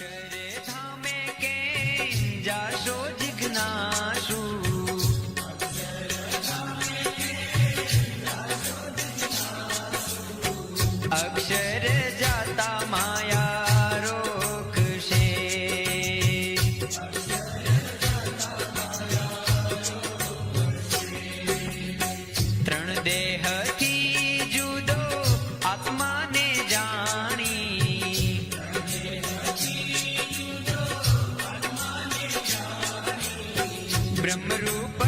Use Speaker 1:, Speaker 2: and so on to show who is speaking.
Speaker 1: અક્ષરે ધામે કે જાશો જિજ્ઞાસુ, અક્ષર જાતા માયા રોકશે. ત્રણ દેહથી જુદો આત્માને જાણી, બ્રહ્મરૂપ